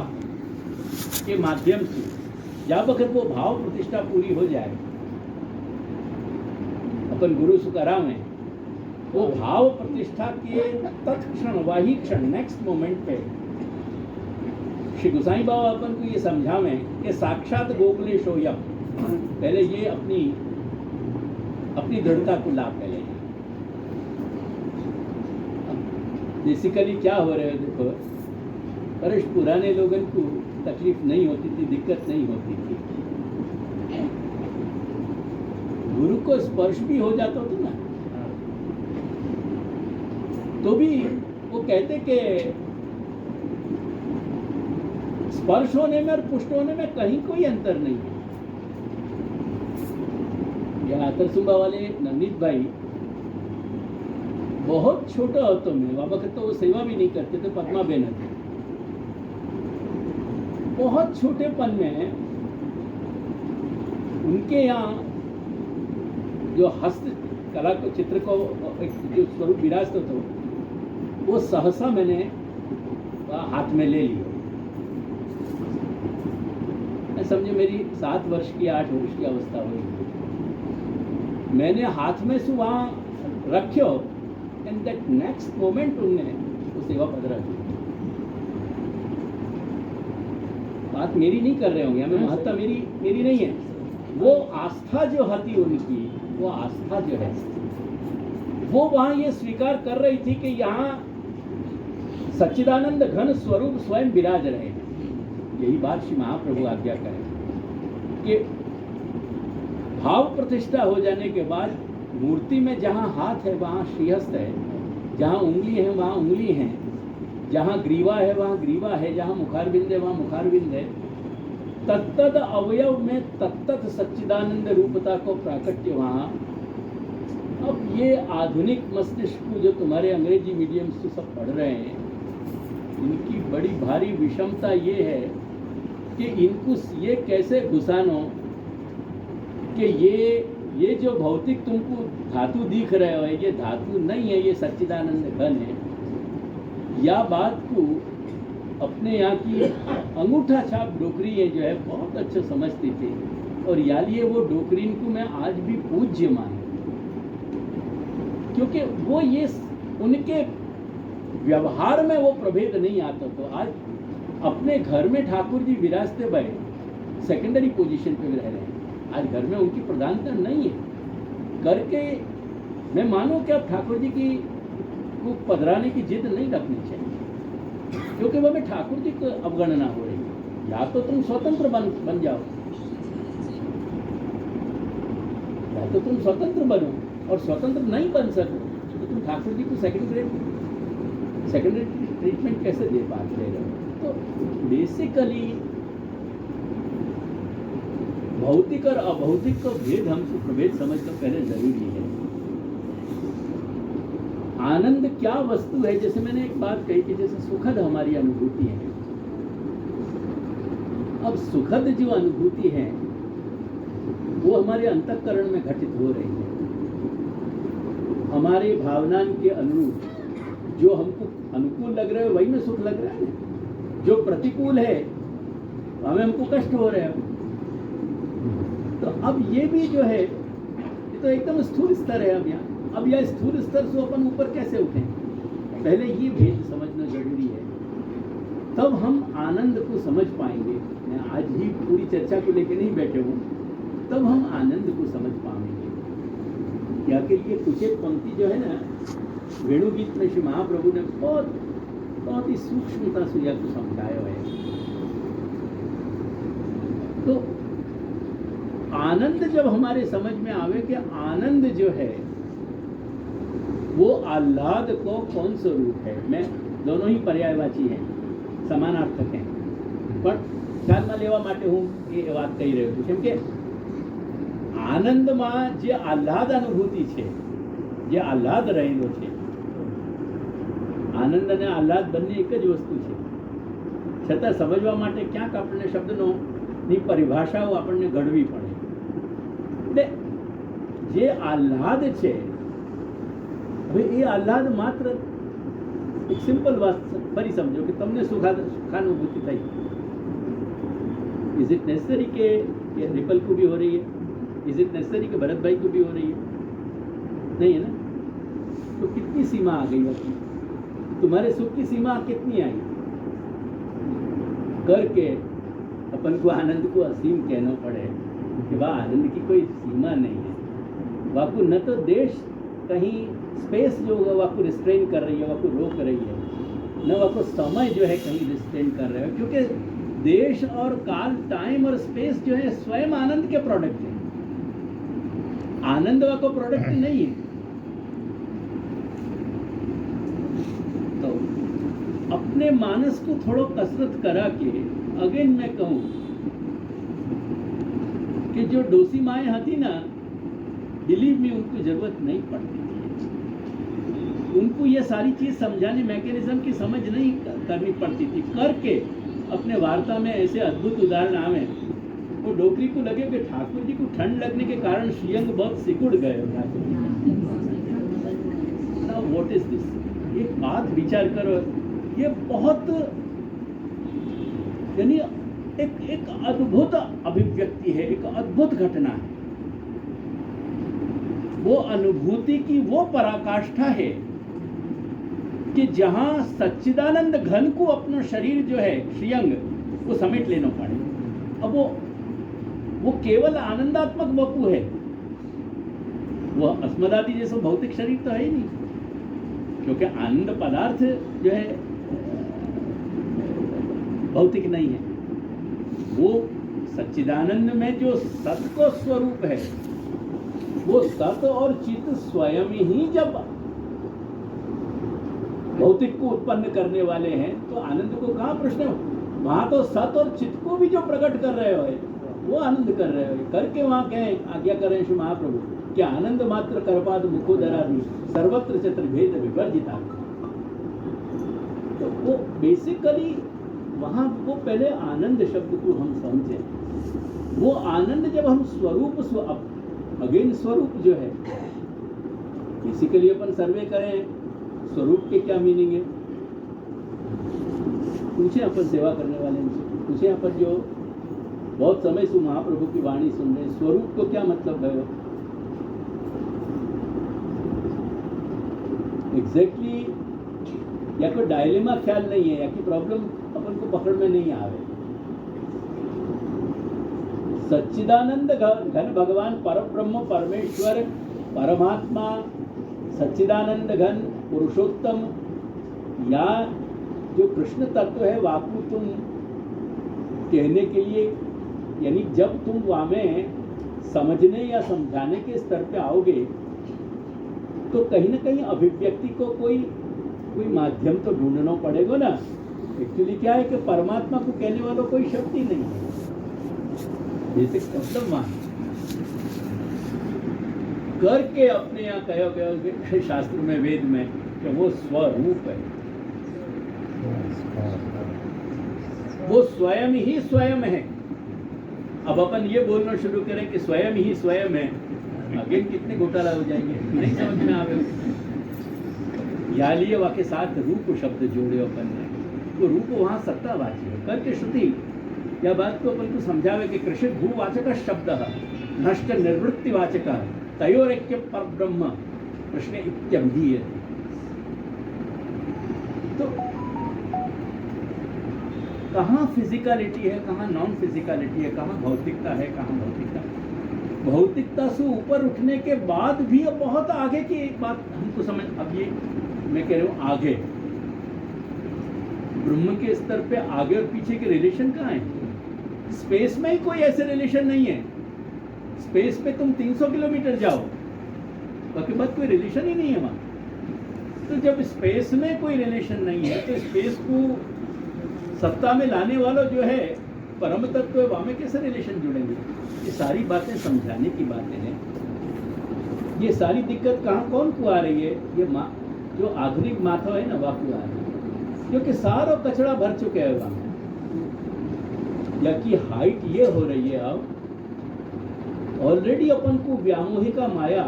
के माध्यम से जब अगर वो भाव प्रतिष्ठा पूरी हो जाए, अपन गुरु सुकरा में वो भाव प्रतिष्ठा के तत्क्षण, वही क्षण, नेक्स्ट मोमेंट पे श्री गोसाई बाबा अपन को ये समझावे कि साक्षात गोकुलेश हो। या पहले ये अपनी दृढ़ता को लाभ पहले। बेसिकली क्या हो रहा है देखो, पर पुराने लोगों को तकलीफ नहीं होती थी, दिक्कत नहीं होती थी, गुरु को स्पर्श भी हो जाता था ना, तो भी वो कहते कि स्पर्श होने में और पुष्ट होने में कहीं कोई अंतर नहीं है। यहाँ आतरसुंबा वाले नवनीत भाई बहुत छोटे होते में, बाबा तो वो सेवा भी नहीं करते थे, पद्मा बेन थे। बहुत छोटेपन में उनके यहाँ जो हस्त कला को, चित्र को, एक जो स्वरूप विराजता था वो सहसा मैंने हाथ में ले लिया। मैं समझे मेरी 7 वर्ष की 8 वर्ष की अवस्था हुई, मैंने हाथ में से वहाँ रखो एंड दैट नेक्स्ट मोमेंट उनने वो सेवा पधरा दी। बात मेरी नहीं कर रहे होंगे, हमें महत्ता मेरी नहीं है, वो आस्था जो हती उनकी, वो आस्था जो है वो वहाँ ये स्वीकार कर रही थी कि यहाँ सच्चिदानंद घन स्वरूप स्वयं विराज रहे हैं। यही बात श्री महाप्रभु आज्ञा करें कि भाव प्रतिष्ठा हो जाने के बाद मूर्ति में जहाँ हाथ है वहाँ श्रीहस्त है, जहाँ उंगली है वहाँ उंगली है, जहाँ ग्रीवा है वहाँ ग्रीवा है, जहाँ मुखारबिंद है वहाँ मुखारबिंद है। तत्तद अवयव में तत्तत सच्चिदानंद रूपता को प्राकट्य वहाँ। अब ये आधुनिक मस्तिष्क जो तुम्हारे अंग्रेजी मीडियम से सब पढ़ रहे हैं, इनकी बड़ी भारी विषमता ये है कि इनको ये कैसे घुसानो कि ये जो भौतिक तुमको धातु दिख रहे हो ये धातु नहीं है, ये सच्चिदानंद घन है। या बात को अपने यहाँ की अंगूठा छाप डोकरी जो है बहुत अच्छा समझती थी, और यालिए वो डोकरीन को मैं आज भी पूज्य मानूं, क्योंकि वो ये उनके व्यवहार में वो प्रभेद नहीं आता। तो आज अपने घर में ठाकुर जी विराजते भय सेकेंडरी पोजीशन पे रह रहे हैं, आज घर में उनकी प्रधानता नहीं है करके मैं मानूं कि अब ठाकुर जी की को पधराने की जिद नहीं रखनी चाहिए, क्योंकि वह में ठाकुर जी को अवगणना हो रही है। या तो तुम स्वतंत्र बन जाओ, या तो तुम स्वतंत्र बनो, और स्वतंत्र नहीं बन सको तो तुम ठाकुर जी को सेकेंडरी ट्रीटमेंट कैसे दे पाते रहे हो। तो बेसिकली भौतिक और अभौतिक का भेद हमको प्रभेद समझना पहले जरूरी है। आनंद क्या वस्तु है, जैसे मैंने एक बात कही कि जैसे सुखद हमारी अनुभूति है, अब सुखद जो अनुभूति है वो हमारे अंतःकरण में घटित हो रही है, हमारे भावना के अनुरूप। जो हमको अनुकूल लग रहा है वही में सुख लग रहा है, जो प्रतिकूल है हमें हमको कष्ट हो रहा है। तो अब ये भी जो है ये तो एकदम स्थूल स्तर है। अब यह स्थूल स्तर से अपन ऊपर कैसे उठें, पहले ये भेद समझना जरूरी है, तब हम आनंद को समझ पाएंगे। मैं आज ही पूरी चर्चा को लेकर नहीं बैठे हूँ, तब हम आनंद को समझ पाएंगे। या के लिए कुछ एक पंक्ति जो है ना वेणुगीत में श्री महाप्रभु ने बहुत ही सूक्ष्मता से यह समझाया है। तो आनंद जब हमारे समझ में आवे कि आनंद जो है वो आह्लाद को कौन सा रूप है, मैं दोनों ही पर्यायवाची हैं, समानार्थक हैं, पर ख्याल में लेवा माटे हूँ ये बात कही रहे છું કેમ કે આનંદમાં જે આહ્લાદ અનુભૂતિ છે, જે આહ્લાદ રહેલો છે, આનંદ અને આહ્લાદ બંને એક જ વસ્તુ છે, છતાં સમજવા માટે ક્યાંક આપણને શબ્દની પરિભાષાઓ આપણને ઘડવી પડે। એટલે જે આહ્લાદ છે, હવે એ આહ્લાદ માત્ર એક સિમ્પલ વાત ફરી સમજો કે તમને સુખાનુભૂતિ થઈ, इज इट नेसेसरी के रिपल को भी हो रही है, इज इट नेसेसरी के भरत भाई को भी हो रही है, नहीं है ना। तो कितनी सीमा आ गई होती, तुम्हारे सुख की सीमा कितनी आई करके अपन को आनंद को असीम कहना पड़े कि वाह आनंद की कोई सीमा नहीं है। वह को न तो देश कहीं स्पेस जो वह को रिस्ट्रेन कर रही है, वह को रोक रही है, न वह को समय जो है कहीं रिस्ट्रेन कर रहे हो, क्योंकि देश और काल, टाइम और स्पेस जो है स्वयं आनंद के प्रोडक्ट है, आनंद वह को प्रोडक्ट नहीं है। तो अपने मानस को थोड़ा कसरत करा के अगेन मैं कहूं कि जो डोसी माएँ हती ना, बिलीव में उनको जरूरत नहीं पड़ती थी, उनको ये सारी चीज समझाने मैकेनिज्म की समझ नहीं करनी पड़ती थी। करके अपने वार्ता में ऐसे अद्भुत उदाहरण आवे, वो डोकरी को लगे कि ठाकुर जी को ठंड लगने के कारण श्रीअंग बहुत सिकुड़ गए Thakur ji. What is this. एक बात विचार करो, ये बहुत यानी एक अद्भुत अभिव्यक्ति है, एक अद्भुत घटना है। वो अनुभूति की वो पराकाष्ठा है कि जहां सच्चिदानंद घन को अपना शरीर जो है श्रीअंग वो समेट लेना पड़े। अब वो केवल आनंदात्मक वपु है, वो अस्मदादि जैसा भौतिक शरीर तो है ही नहीं, क्योंकि आनंद पदार्थ जो है भौतिक नहीं है। वो सच्चिदानंद में जो सत को स्वरूप है, वो सत और चित स्वयं ही जब भौतिक को उत्पन्न करने वाले हैं तो आनंद को कहाँ प्रश्न है? वहां तो सत और चित को भी जो प्रकट कर रहे हो वो आनंद कर रहे हो करके वहां कहें आज्ञा करें श्री महाप्रभु कि आनंद मात्र करपाद मुखोदरादि सर्वत्र चत्र भेद विवर्जिता। तो वो बेसिकली वहां वो पहले आनंद शब्द को हम समझें। वो आनंद जब हम स्वरूप अगेन स्वरूप जो है, बेसिकली अपन सर्वे करें स्वरूप के क्या मीनिंग है, पूछे अपन सेवा करने वाले से, पूछे अपन जो बहुत समय से महाप्रभु की वाणी सुन रहे, स्वरूप को क्या मतलब है? एग्जैक्टली या कोई डायलेमा ख्याल नहीं है, या कि प्रॉब्लम अपन को पकड़ में नहीं आवे। सच्चिदानंद घन भगवान परब्रह्म परमेश्वर परमात्मा सच्चिदानंद घन पुरुषोत्तम या जो कृष्ण तत्व है, वाकु तुम कहने के लिए, यानी जब तुम वहाँ में समझने या समझाने के स्तर पे आओगे तो कहीं ना कहीं अभिव्यक्ति को कोई माध्यम तो ढूंढना पड़ेगा ना। एक्चुअली क्या है कि परमात्मा को कहने वाला कोई शब्द ही नहीं है, जैसे मतलब मान करके अपने यहाँ कहो गया शास्त्र में वेद में कि वो स्वरूप है, वो स्वयं ही स्वयं है। अब अपन ये बोलना शुरू करें कि स्वयं ही स्वयं है, अगेन कितने घोटाला हो जाएंगे, नहीं समझ में आवे। या लिए वाके साथ रूप शब्द जोड़े अपन ने, तो रूप वहाँ सत्तावाची है करके श्रुति या बात को अपन को समझावे कि कृषि भूवाचक शब्द नष्ट निर्वृत्तिवाचक तयोरैक्य परब्रह्म कृष्ण इत्यभिधीयते। तो कहाँ फिजिकलिटी है, कहाँ नॉन फिजिकलिटी है, कहाँ भौतिकता है, कहाँ भौतिकता से ऊपर उठने के बाद भी अब बहुत आगे की एक बात हमको समझ, अब ये मैं कह रहा हूँ आगे ब्रह्म के स्तर पे आगे और पीछे के रिलेशन कहाँ है? स्पेस में ही कोई ऐसे रिलेशन नहीं है। स्पेस पे तुम 300 किलोमीटर जाओ, बाकी बात कोई रिलेशन ही नहीं है वहाँ। तो जब स्पेस में कोई रिलेशन नहीं है तो स्पेस को सत्ता में लाने वाला जो है परम तत्व है, वहाँ में कैसे रिलेशन जुड़ेंगे? ये सारी बातें समझाने की बातें हैं। ये सारी दिक्कत कहाँ कौन को आ रही है? ये जो आधुनिक माथा है ना, वह को आ रही है, क्योंकि सारा कचरा भर चुके हैं वहाँ। या कि हाइट ये हो रही है, अब ऑलरेडी अपन को व्यामोहिका माया,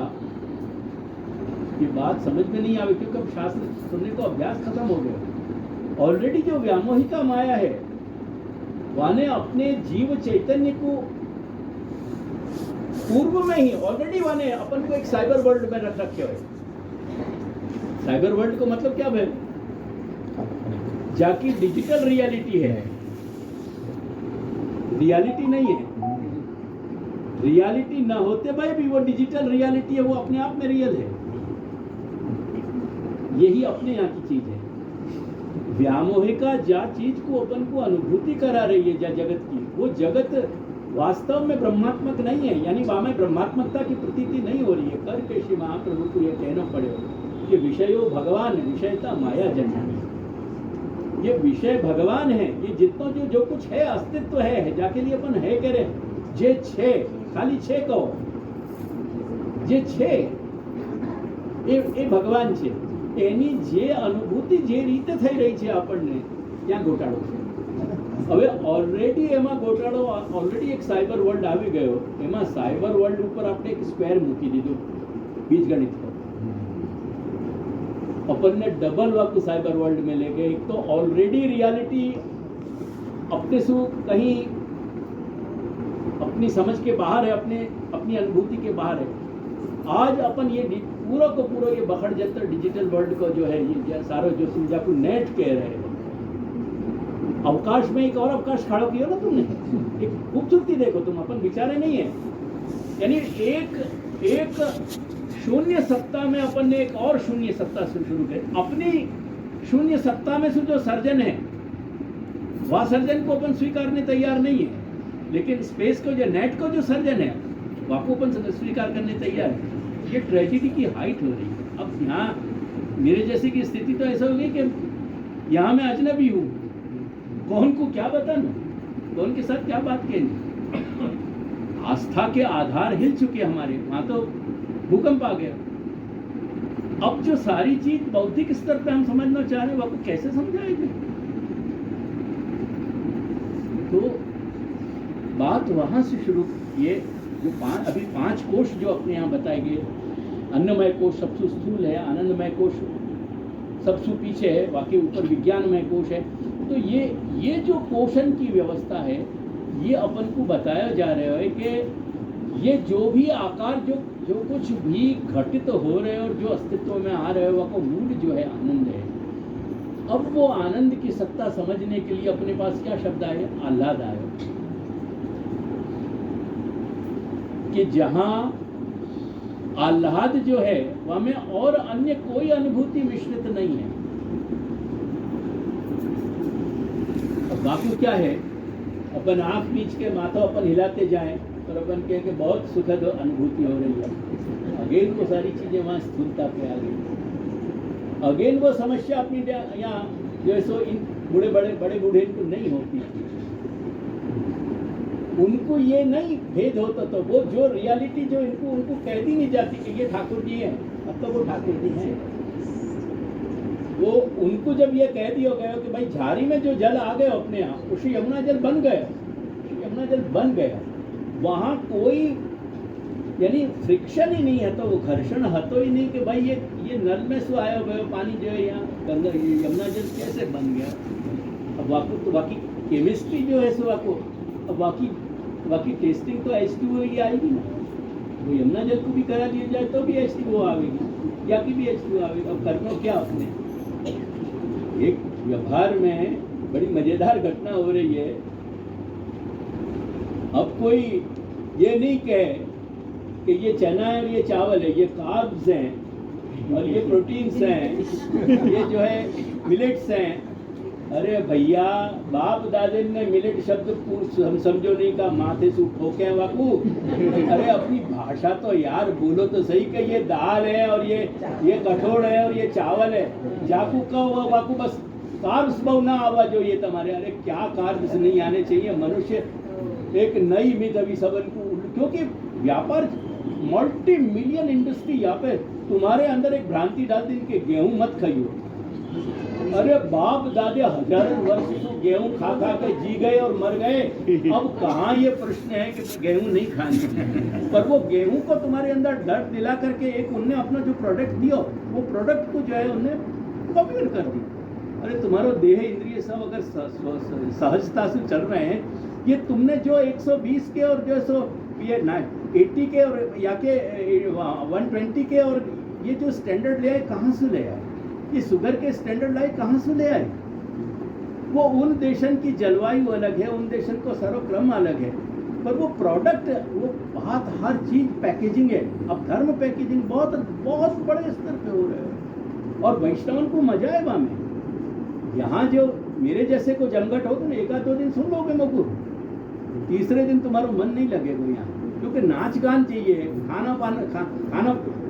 ये बात समझ में नहीं आवे क्योंकि अब शास्त्र सुनने को अभ्यास खत्म हो गया। ऑलरेडी जो व्यामोहिका माया है वाने अपने जीव चैतन्य को पूर्व में ही ऑलरेडी वाने अपन को एक साइबर वर्ल्ड में रख रखे हुए। साइबर वर्ल्ड को मतलब क्या है? जाकी डिजिटल रियलिटी है, रियलिटी नहीं है। रियलिटी ना होते भाई भी वो डिजिटल रियलिटी है, वो अपने आप में रियल है। यही अपने यहाँ की चीज है। व्यामोहिका जा चीज को अपन को अनुभूति करा रही है, जा जगत की, वो जगत वास्तव में ब्रह्मात्मक नहीं है, यानी वहां में ब्रह्मात्मकता की प्रतीति नहीं हो रही है। करके श्री महाप्रभु को यह कहना पड़ेगा कि विषयो भगवान विषयता माया जन्य। ये विषय भगवान है, ये जितना जो कुछ है अस्तित्व है, जाके लिए अपन है कह रहे जे छे, खाली छे कहो, जे छे એ ભગવાન છે, એની જે અનુભૂતિ જે રીતે થઈ રહી છે આપણને, ત્યાં ઘોટાળો છે। હવે ઓલરેડી એમાં ઘોટાળો, ઓલરેડી એક સાયબર વર્લ્ડ આવી ગયો, એમાં સાયબર વર્લ્ડ ઉપર આપણે એક સ્ક્વેર મૂકી દીધું બીજગણિત પર। अपन ने डबल वक्त साइबर वर्ल्ड में ले गए। एक तो ऑलरेडी रियलिटी अपने से कहीं अपनी समझ के बाहर है, अपनी अनुभूति के बाहर है। आज अपन ये पूरा को पूरा ये बखड़ जंतर डिजिटल वर्ल्ड को जो है, ये सारा जो सुविधा को नेट कह रहे हैं, अवकाश में एक और अवकाश खड़ा किया ना तुमने। एक खूबसूरती देखो तुम, अपन विचारे नहीं है, यानी एक शून्य सत्ता में अपन ने एक और शून्य सत्ता से शुरू कर। अपनी शून्य सत्ता में से जो सर्जन है, वह सर्जन को अपन स्वीकारने तैयार नहीं है, लेकिन स्पेस को जो नेट को जो सर्जन है वह को अपन स्वीकार करने तैयार है। ये ट्रेजिडी की हाइट हो रही है। अब यहाँ मेरे जैसे की स्थिति तो ऐसा हो गई कि यहाँ मैं अजनबी हूँ, कौन को क्या बताना, कौन के साथ क्या बात कहनी। आस्था के आधार हिल चुके हमारे, वहाँ तो भूकंप आ गया। अब जो सारी चीज बौद्धिक स्तर पे हम समझना चाह रहे हैं, वह को कैसे समझाएंगे। तो बात वहां से शुरू, ये जो अभी 5 कोश जो अपने यहाँ बताए गए, अन्नमय कोश सबसे स्थूल है, आनंदमय कोश सबसे पीछे है, बाकी ऊपर विज्ञानमय कोश है। तो ये जो कोशन की व्यवस्था है, ये अपन को बताया जा रहा है कि ये जो भी आकार जो कुछ भी घटित हो रहे हैं और जो अस्तित्व में आ रहे हैं, वह को मूल जो है आनंद है। अब वो आनंद की सत्ता समझने के लिए अपने पास क्या शब्द आए, आह्लाद आए, कि जहां आह्लाद जो है वह में और अन्य कोई अनुभूति मिश्रित नहीं है। अब बाकी क्या है, अपन आंख बीच के माथा अपन हिलाते जाएं और अपन कहें कि बहुत सुखद अनुभूति हो रही है। अगेन वो सारी चीजें वहां स्थूलता पे आ गई। अगेन वो समस्या अपनी यहाँ जो है सो इन बड़े बूढ़े इनको नहीं होती। उनको ये नहीं भेद होता, तो वो जो रियलिटी जो उनको कह दी नहीं जाती कि ये ठाकुर जी हैं, अब तो वो ठाकुर जी हैं। वो उनको जब ये कह दिया गया कि भाई झारी में जो जल आ गए अपने यहाँ, उसी यमुना जल बन गया, यमुना जल बन गया, वहाँ कोई यानी फ्रिक्शन ही नहीं है, तो वो घर्षण हतो ही नहीं कि भाई ये नल में से आया हुआ पानी जो है यहाँ गंगा यमुना जल कैसे बन गया। अब वाकई तो बाकी केमिस्ट्री जो है सो आपको, अब बाकी टेस्टिंग तो H2O ही आएगी ना। वो यमुना जल को भी करा दिया जाए तो भी H2O आएगी, या की भी H2O आएगी। अब करना क्या आपने, एक व्यवहार में बड़ी मजेदार घटना हो रही है। अब कोई ये नहीं कहे कि ये चना है और ये चावल है, ये कार्ब्स हैं और ये प्रोटीन्स हैं, ये जो है मिलेट्स हैं। अरे भैया, बाप दादे ने मिलेट शब्द हम समझो नहीं का माथे से ठोके वाकू। अरे अपनी भाषा तो यार बोलो तो सही कि ये दाल है और ये कठोर है और ये चावल है। जाकू का वाकू बस कार्ब्स बहु ना आवा जो ये तुम्हारे, अरे क्या कार्ब्स नहीं आने चाहिए। मनुष्य एक नई मित अभी सबन को, क्योंकि व्यापार मल्टी मिलियन इंडस्ट्री यहाँ पे तुम्हारे अंदर एक भ्रांति डाल दी कि गेहूं मत खाइयो। अरे बाप दादे हजारों वर्ष तो गेहूं खा के जी गए और मर गए। अब कहाँ ये प्रश्न है कि गेहूं नहीं खाने, पर वो गेहूं को तुम्हारे अंदर डर दिला करके एक उनने अपना जो प्रोडक्ट दिया, वो प्रोडक्ट को जो है उनने पॉपुलर कर दी। अरे तुम्हारा देह इंद्रिय सब अगर सहजता से चल रहे हैं, ये तुमने जो 120 के और जो सो ये 80 के और या के 120 के और ये जो स्टैंडर्ड ले आए, कहाँ से ले आए? ये शुगर के स्टैंडर्ड लाए कहाँ से ले आए? वो उन देशन की जलवायु अलग है, उन देशन को सर्वक्रम अलग है, पर वो प्रोडक्ट, वो बात हर चीज पैकेजिंग है। अब धर्म पैकेजिंग बहुत बहुत बड़े स्तर पे हो रहे हैं और वैष्णवन को मजा है वहाँ में। यहाँ जो मेरे जैसे को जमघट हो तो एक आध 2 दिन सुन लोगे मकुर, तीसरे दिन तुम्हारा मन नहीं लगेगा यहाँ, क्योंकि नाच गान चाहिए,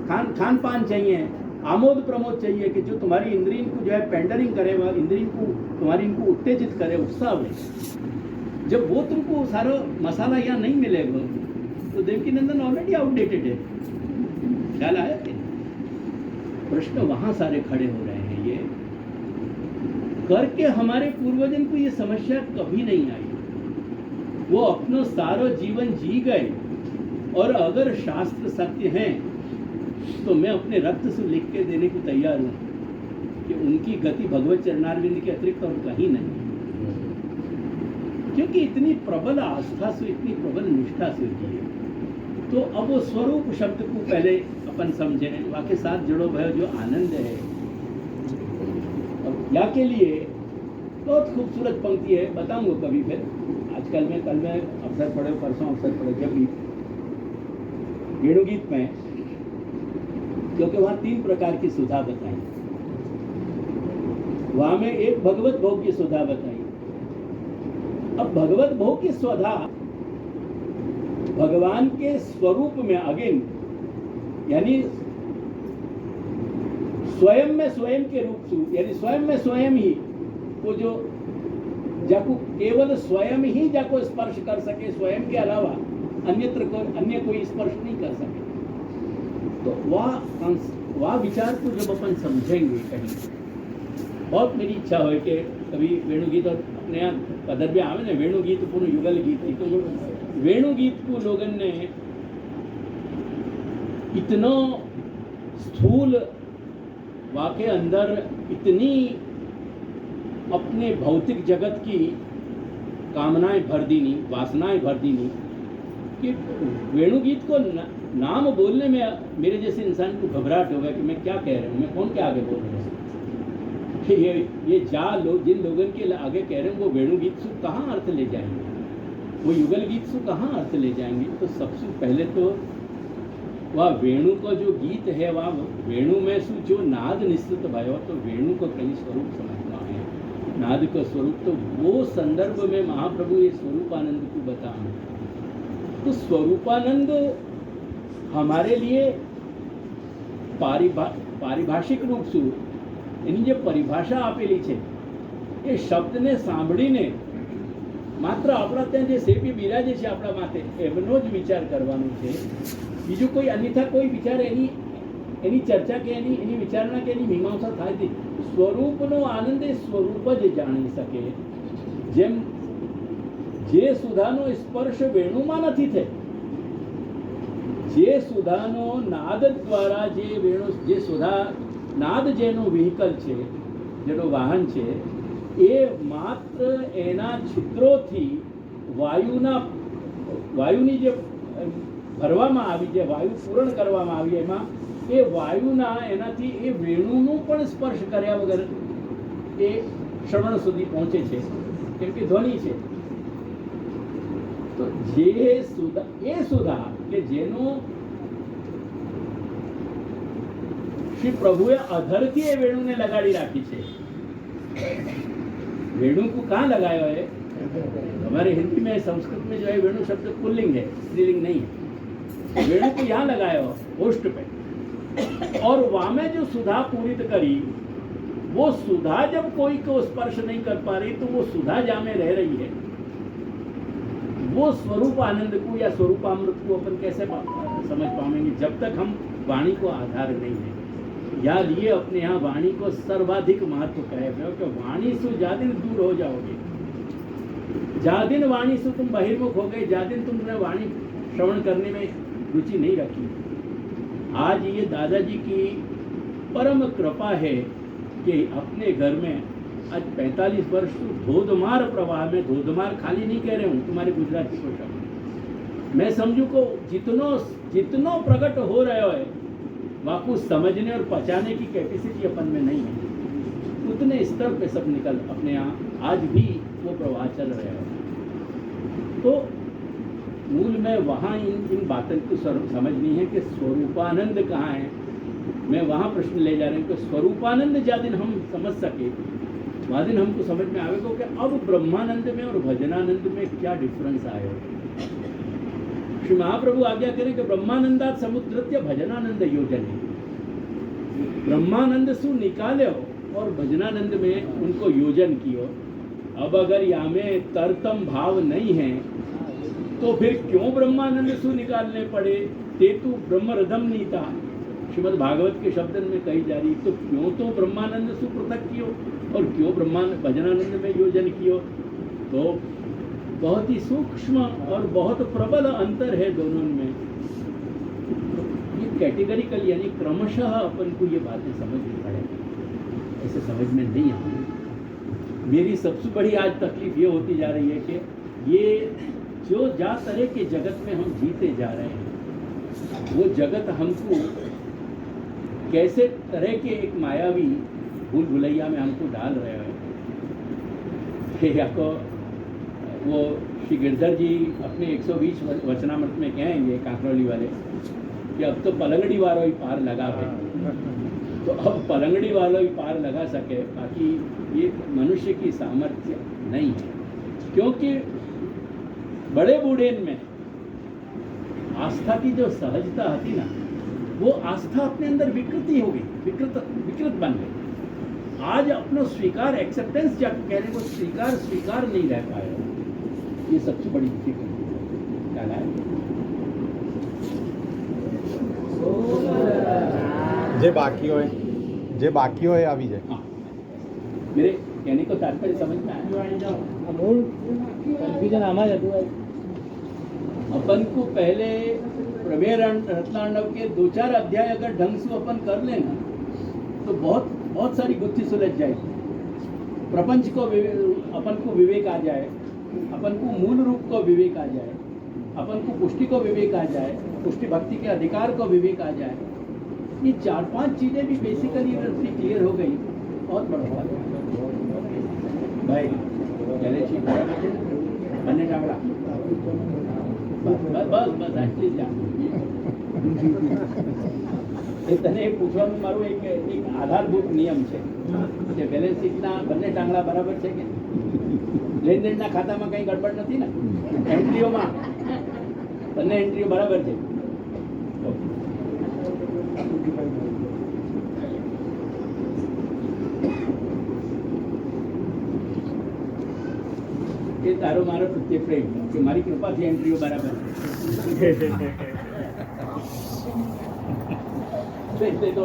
खान पान चाहिए, आमोद प्रमोद चाहिए कि जो तुम्हारी इंद्रियों को जो है पेंडरिंग करे, वह इंद्रियों को तुम्हारी इनको उत्तेजित करे, उत्साह में। जब वो तुमको सारा मसाला यहाँ नहीं मिलेगा तो देवकी नंदन ऑलरेडी आउटडेटेड है। ख्याल आया कि प्रश्न वहां सारे खड़े हो रहे हैं। ये करके हमारे पूर्वजन को ये समस्या कभी नहीं आई। वो अपना सारा जीवन जी गए, और अगर शास्त्र सत्य हैं तो मैं अपने रक्त से लिख के देने को तैयार हूँ कि उनकी गति भगवत चरणारविंद के अतिरिक्त और कहीं नहीं, क्योंकि इतनी प्रबल आस्था से, इतनी प्रबल निष्ठा से की है। तो अब वो स्वरूप शब्द को पहले अपन समझें, बाकी साथ जड़ो भयो जो आनंद है। अब या के लिए बहुत खूबसूरत पंक्ति है, बताऊंगा कभी फिर, आजकल में, कल में अवसर पड़े, परसों अवसर पड़े, जब भी वेणुगीत में, क्योंकि वहाँ 3 प्रकार की सुधा बताई। वहाँ में एक भगवत भोग की सुधा बताई। अब भगवत भोग की सुधा भगवान के स्वरूप में, अगेन यानी स्वयं में स्वयं के रूप से, यानी स्वयं में स्वयं ही वो जो जाको केवल स्वयं ही जाको स्पर्श कर सके, स्वयं के अलावा अन्य कोई स्पर्श नहीं कर सके। तो वह विचार को जब अपन समझेंगे कहीं, बहुत मेरी इच्छा हो कि कभी वेणुगीत और अपने यहाँ पदर भी आवे ना, वेणुगीत पूर्ण युगल गीत, तो वेणुगीत को लोगन ने इतना स्थूल वाके अंदर इतनी अपने भौतिक जगत की कामनाएं भर दी नहीं, वासनाएं भर दी नहीं, कि वेणुगीत को नाम बोलने में मेरे जैसे इंसान को घबराहट होगा कि मैं क्या कह रहा हूँ, मैं कौन के आगे बोल रहा हूँ। ये जिन लोगों के आगे कह रहे हैं वो वेणुगीत से कहाँ अर्थ ले जाएंगे, वो युगल गीत से कहाँ अर्थ ले जाएंगे। तो सबसे पहले तो वह वेणु का जो गीत है, वह वेणु में से जो नाद निश्चित भयो, तो वेणु को कहीं स्वरूप समझना है, नाद का स्वरूप। तो वो संदर्भ में महाप्रभु ये स्वरूपानंद को बताएं। तो स्वरूपानंद हमारे लिए पारिभाषिक रूप से, यानी जो परिभाषा આપેલી છે એ શબ્દને સાંભળીને માત્ર આપણા ત્યાં જે સેપી બિરાજે છે આપણા માથે એમનો જ વિચાર કરવાનો છે, બીજું કોઈ અન્યથા કોઈ વિચાર એની ચર્ચા કે એની વિચારણા કે એની મીમાંસા થાય નહીં। સ્વરૂપનો આનંદ એ સ્વરૂપ જ જાણી શકે। જેમ જે સુધાનો સ્પર્શ વેણુમાં નથી થયો, જે સુધાનો નાદ દ્વારા જે સુધા નાદ જેનો વ્હીકલ છે, જેનો વાહન છે, એ માત્ર એના છિદ્રોથી વાયુની જે ભરવામાં આવી, જે વાયુ પૂરણ કરવામાં આવી, એમાં એ વાયુના એનાથી એ વેણુનું પણ સ્પર્શ કર્યા વગર એ શ્રવણ સુધી પહોંચે છે, કેમ કે ધ્વનિ છે। તો જે સુધા કે જેનો श्री प्रभुए अधरथी ए वेणु ने लगाड़ी राखी है। वेणु को कहाँ लगाया है? हमारे हिंदी में, संस्कृत में जो है वेणु शब्द पुल्लिंग है, स्त्रीलिंग नहीं है। वेणु को यहाँ लगाया हो, होस्ट पे, और वहां में जो सुधा पूरित करी, वो सुधा जब कोई को स्पर्श नहीं कर पा रही, तो वो सुधा जहाँ में रह रही है, वो स्वरूप आनंद को या स्वरूपामृत को अपन कैसे समझ पाएंगे जब तक हम वाणी को आधार नहीं है। या लिए अपने यहाँ वाणी को सर्वाधिक महत्व कहे कि वाणी से ज्यादा दिन दूर हो जाओगे, ज्यादा दिन वाणी से तुम बहिर्मुख हो गए, ज्यादा दिन तुमने वाणी श्रवण करने में रुचि नहीं रखी। आज ये दादाजी की परम कृपा है कि अपने घर में आज 45 वर्ष धोधमार प्रवाह में, धोधमार खाली नहीं कह रहे हूँ तुम्हारे गुजराती को शब्द, मैं समझू को जितनो प्रकट हो रहा है वाकु समझने और पचाने की कैपेसिटी अपन में नहीं है, उतने स्तर पे सब निकल अपने यहाँ आज भी वो प्रवाह चल रहा है। तो मूल में वहाँ इन बातों को समझनी है कि स्वरूपानंद कहाँ है। मैं वहाँ प्रश्न ले जा रहा हूँ कि स्वरूपानंद ज्यादा दिन हम समझ सके, वहाँ दिन हमको समझ में आएगा कि अब ब्रह्मानंद में और भजनानंद में क्या डिफरेंस आया। श्री महाप्रभु आज्ञा करें कि ब्रह्मानंदात समुद्रत्य भजनानंद योजन है। ब्रह्मानंद सु निकाले हो और भजनानंद में उनको योजन कियो। अब अगर यहाँ में तरतम भाव नहीं है तो फिर क्यों ब्रह्मानंद सु निकालने पड़े? तेतु ब्रह्मरधम नीता श्रीमद् भागवत के शब्दन में कही जा रही, तो क्यों तो ब्रह्मानंद सु पृथक कियो और क्यों भजनानंद में योजन कियो? तो बहुत ही सूक्ष्म और बहुत प्रबल अंतर है दोनों में। ये कैटेगरिकल यानी क्रमशः अपन को ये बातें समझनी पड़ेगी। ऐसे समझ में नहीं आती। मेरी सबसे बड़ी आज तकलीफ ये होती जा रही है कि ये जो जा तरह के जगत में हम जीते जा रहे हैं, वो जगत हमको कैसे तरह के एक मायावी भूल भुलैया में हमको डाल रहे हैं कि या तो वो श्री गिरधर जी अपने 120 वचनामृत में कहेंगे कांकरोली वाले कि अब तो पलंगड़ी वालों ही पार लगा है। तो अब पलंगड़ी वालों ही पार लगा सके, बाकी ये मनुष्य की सामर्थ्य नहीं है। क्योंकि बड़े बूढ़े में आस्था की जो सहजता थी ना, वो आस्था अपने अंदर विकृति हो गई, विकृत बन गई। आज अपना स्वीकार, एक्सेप्टेंस जब कहने को स्वीकार नहीं रह पाया। ये सबसे बड़ी डिफिकल्टी क्या है। जे बाकी होए આવી જાય। हाँ, मेरे कहने को तात्पर्य समझ में आया। मूल कन्फ्यूजन आमाज હતું भाई। अपन को पहले प्रमेय रत्नांडव के 2-4 अध्याय अगर ढंग से अपन कर लेना तो बहुत सारी गुत्थी सुलझ जाएगी। प्रपंच को अपन को विवेक आ जाए, अपन को मूल रूप को विवेक आ जाए, अपन को पुष्टि को विवेक आ जाए, पुष्टि भक्ति के अधिकार को विवेक आ जाए। ये 4-5 चीजें भी बेसिकली क्लियर हो गई, बहुत बड़ा बात है भाई। चले ठीक बने टांगड़ा बस आटली જ તને એ પૂછવાનું મારું એક આધારભૂત નિયમ છે કે બેલેન્સ શીટના બંને ટાંગડા બરાબર છે કે લેનદેનના ખાતામાં કંઈ ગડબડ નથી ને? એન્ટ્રીઓમાં બંને એન્ટ્રીઓ બરાબર છે? એ તારો મારો પ્રત્યે પ્રેમ કે મારી કૃપાથી એન્ટ્રીઓ બરાબર છે. તો